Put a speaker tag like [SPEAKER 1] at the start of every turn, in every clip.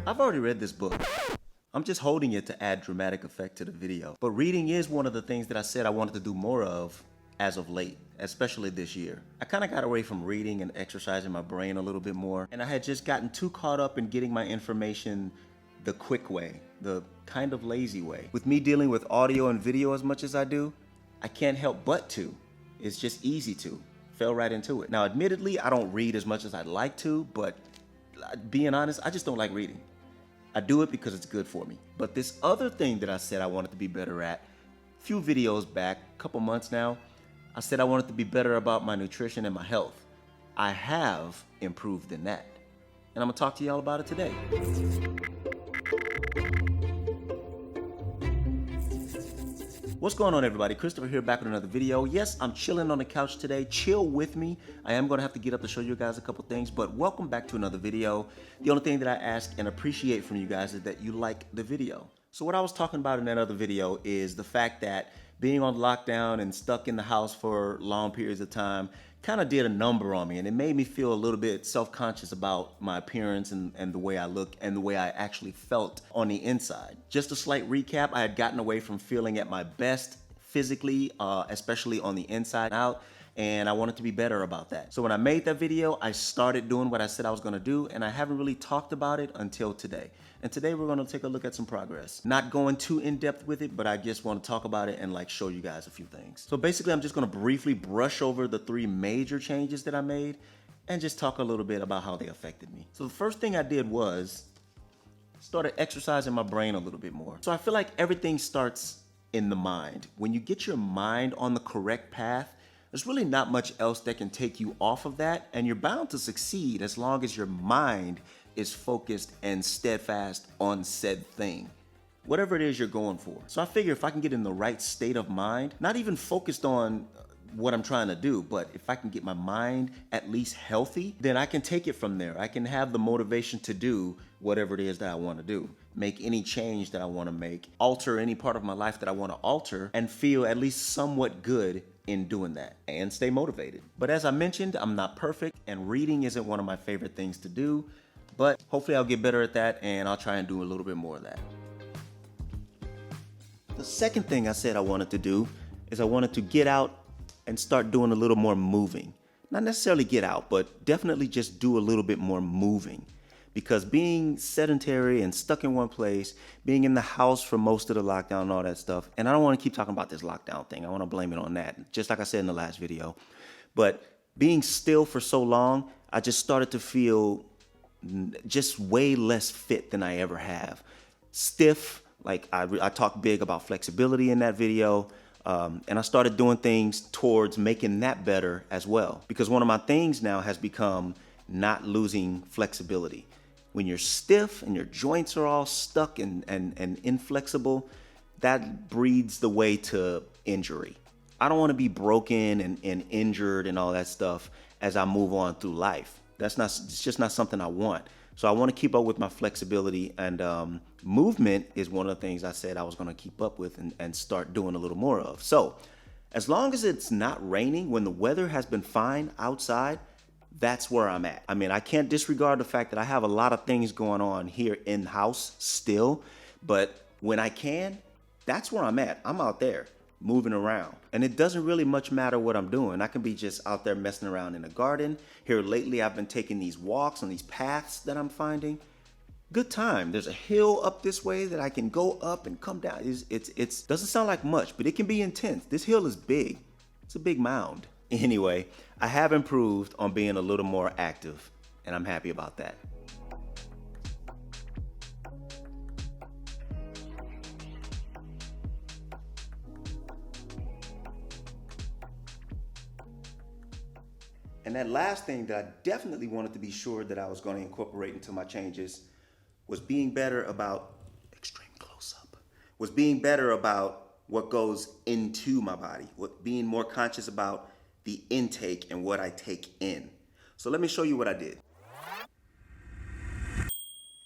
[SPEAKER 1] I've already read this book. I'm just holding it to add dramatic effect to the video. But reading is one of the things that I said I wanted to do more of as of late, especially this year. I kind of got away from reading and exercising my brain a little bit more, and I had just gotten too caught up in getting my information the quick way, the kind of lazy way. With me dealing with audio and video as much as I do, I can't help but to. It's just easy to. Fell right into it. Now, admittedly, I don't read as much as I'd like to, but being honest, I just don't like reading. I do it because it's good for me. But this other thing that I said I wanted to be better at, a few videos back, a couple months now, I said I wanted to be better about my nutrition and my health. I have improved in that. And I'm gonna talk to y'all about it today. What's going on, everybody? Christopher here, back with another video. Yes, I'm chilling on the couch today. Chill with me. I am going to have to get up to show you guys a couple things, but welcome back to another video. The only thing that I ask and appreciate from you guys is that you like the video. So what I was talking about in that other video is the fact that being on lockdown and stuck in the house for long periods of time kind of did a number on me, and it made me feel a little bit self-conscious about my appearance and the way I look and the way I actually felt on the inside. Just a slight recap, I had gotten away from feeling at my best physically, especially on the inside out, and I wanted to be better about that. So when I made that video, I started doing what I said I was gonna do, and I haven't really talked about it until today. And today we're gonna take a look at some progress. Not going too in-depth with it, but I just wanna talk about it and like show you guys a few things. So basically, I'm just gonna briefly brush over the 3 major changes that I made and just talk a little bit about how they affected me. So the first thing I did was started exercising my brain a little bit more. So I feel like everything starts in the mind. When you get your mind on the correct path, there's really not much else that can take you off of that, and you're bound to succeed as long as your mind is focused and steadfast on said thing, whatever it is you're going for. So I figure if I can get in the right state of mind, not even focused on what I'm trying to do, but if I can get my mind at least healthy, then I can take it from there. I can have the motivation to do whatever it is that I want to do, make any change that I want to make, alter any part of my life that I want to alter, and feel at least somewhat good in doing that and stay motivated. But as I mentioned, I'm not perfect, and reading isn't one of my favorite things to do, but hopefully I'll get better at that, and I'll try and do a little bit more of that. The second thing I said I wanted to do is I wanted to get out and start doing a little more moving. Not necessarily get out, but definitely just do a little bit more moving. Because being sedentary and stuck in one place, being in the house for most of the lockdown and all that stuff, and I don't want to keep talking about this lockdown thing. I want to blame it on that, just like I said in the last video. But being still for so long, I just started to feel just way less fit than I ever have. Stiff, like I talked big about flexibility in that video. And I started doing things towards making that better as well. Because one of my things now has become not losing flexibility. When you're stiff and your joints are all stuck and inflexible, that breeds the way to injury. I don't want to be broken and injured and all that stuff as I move on through life. It's just not something I want. So I want to keep up with my flexibility, and movement is one of the things I said I was going to keep up with and start doing a little more of. So as long as it's not raining, when the weather has been fine outside, that's where I'm at. I mean, I can't disregard the fact that I have a lot of things going on here in-house still, but when I can, that's where I'm at. I'm out there moving around, and it doesn't really much matter what I'm doing. I can be just out there messing around in the garden. Here lately, I've been taking these walks on these paths that I'm finding. Good time. There's a hill up this way that I can go up and come down. It doesn't sound like much, but it can be intense. This hill is big. It's a big mound. Anyway, I have improved on being a little more active, and I'm happy about that. And that last thing that I definitely wanted to be sure that I was going to incorporate into my changes was being better about extreme close-up, was being better about what goes into my body, being more conscious about the intake and what I take in. So let me show you what I did.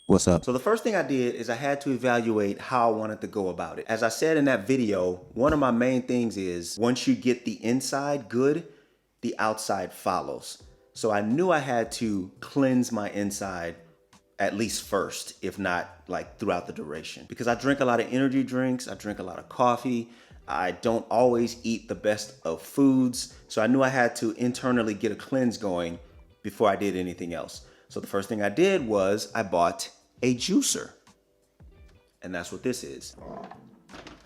[SPEAKER 1] What's up? So the first thing I did is I had to evaluate how I wanted to go about it. As I said in that video, one of my main things is once you get the inside good, the outside follows. So I knew I had to cleanse my inside at least first, if not like throughout the duration. Because I drink a lot of energy drinks, I drink a lot of coffee, I don't always eat the best of foods. So I knew I had to internally get a cleanse going before I did anything else. So the first thing I did was I bought a juicer. And that's what this is.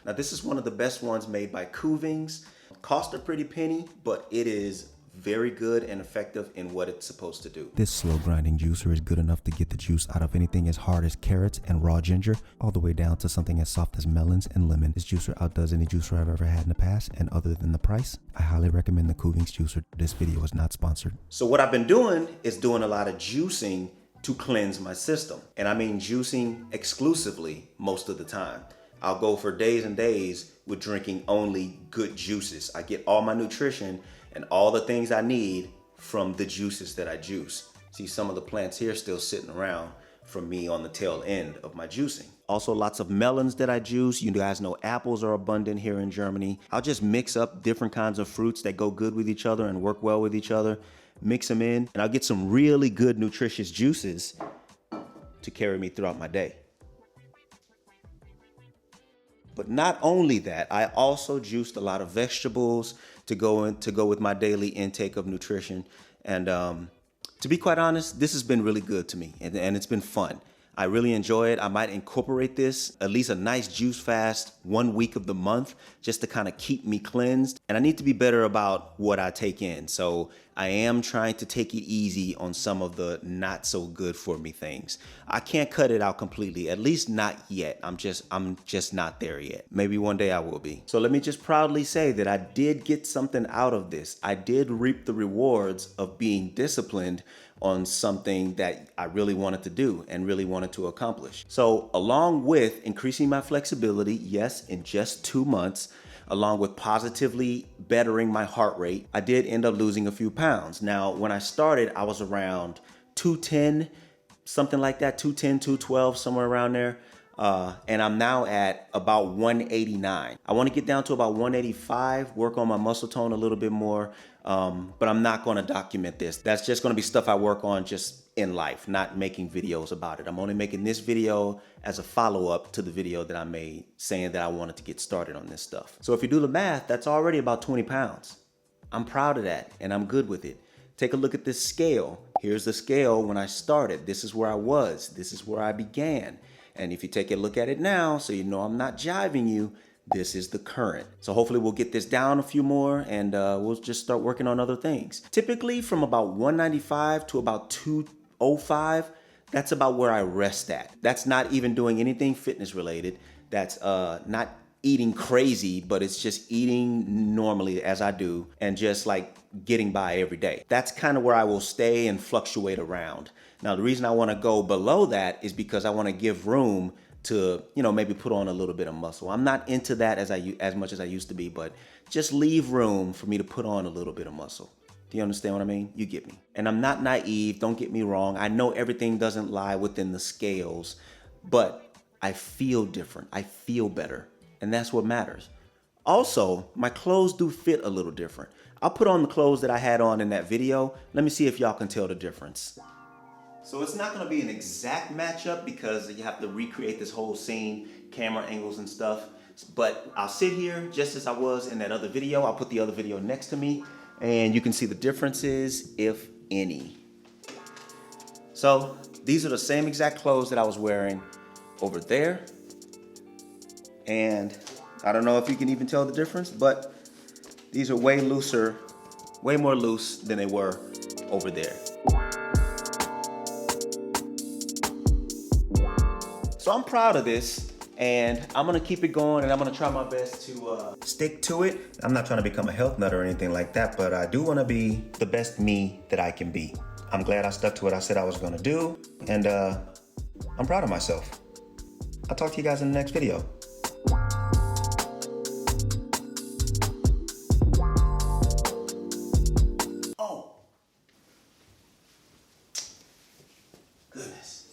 [SPEAKER 1] Now this is one of the best ones made by Kuvings. Cost a pretty penny, but it is very good and effective in what it's supposed to do. This slow grinding juicer is good enough to get the juice out of anything as hard as carrots and raw ginger, all the way down to something as soft as melons and lemon. This juicer outdoes any juicer I've ever had in the past, and other than the price, I highly recommend the Kuvings juicer. This video is not sponsored. So what I've been doing is doing a lot of juicing to cleanse my system. And I mean juicing exclusively most of the time. I'll go for days and days with drinking only good juices. I get all my nutrition and all the things I need from the juices that I juice. See some of the plants here still sitting around from me on the tail end of my juicing. Also lots of melons that I juice. You guys know apples are abundant here in Germany. I'll just mix up different kinds of fruits that go good with each other and work well with each other. Mix them in, and I'll get some really good nutritious juices to carry me throughout my day. But not only that, I also juiced a lot of vegetables to go with my daily intake of nutrition. And to be quite honest, this has been really good to me, and it's been fun. I really enjoy it. I might incorporate this, at least a nice juice fast 1 week of the month, just to kind of keep me cleansed. And I need to be better about what I take in. So I am trying to take it easy on some of the not so good for me things. I can't cut it out completely, at least not yet. I'm just not there yet. Maybe one day I will be. So let me just proudly say that I did get something out of this. I did reap the rewards of being disciplined on something that I really wanted to do and really wanted to accomplish. So along with increasing my flexibility, yes, in just 2 months, along with positively bettering my heart rate, I did end up losing a few pounds. Now, when I started, I was around 210, something like that, 210, 212, somewhere around there. And I'm now at about 189. I want to get down to about 185, work on my muscle tone a little bit more. But I'm not going to document this. That's just going to be stuff I work on just in life, not making videos about it. I'm only making this video as a follow-up to the video that I made saying that I wanted to get started on this stuff. So if you do the math, that's already about 20 pounds. I'm proud of that and I'm good with it. Take a look at this scale. Here's the scale when I started. This is where I was. This is where I began. And if you take a look at it now, so you know I'm not jiving you, this is the current. So hopefully we'll get this down a few more and we'll just start working on other things. Typically from about 195 to about 205, that's about where I rest at. That's not even doing anything fitness related. That's not eating crazy, but it's just eating normally as I do and just like getting by every day. That's kind of where I will stay and fluctuate around. Now, the reason I want to go below that is because I want to give room to, you know, maybe put on a little bit of muscle. I'm not into that as much as I used to be, but just leave room for me to put on a little bit of muscle. Do you understand what I mean? You get me. And I'm not naive, don't get me wrong. I know everything doesn't lie within the scales, but I feel different. I feel better, and that's what matters. Also, my clothes do fit a little different. I'll put on the clothes that I had on in that video. Let me see if y'all can tell the difference. So it's not gonna be an exact matchup because you have to recreate this whole scene, camera angles and stuff. But I'll sit here just as I was in that other video. I'll put the other video next to me and you can see the differences, if any. So these are the same exact clothes that I was wearing over there. And I don't know if you can even tell the difference, but these are way looser, way more loose than they were over there. So I'm proud of this and I'm gonna keep it going and I'm gonna try my best to stick to it. I'm not trying to become a health nut or anything like that, but I do wanna be the best me that I can be. I'm glad I stuck to what I said I was gonna do and I'm proud of myself. I'll talk to you guys in the next video. Oh, goodness.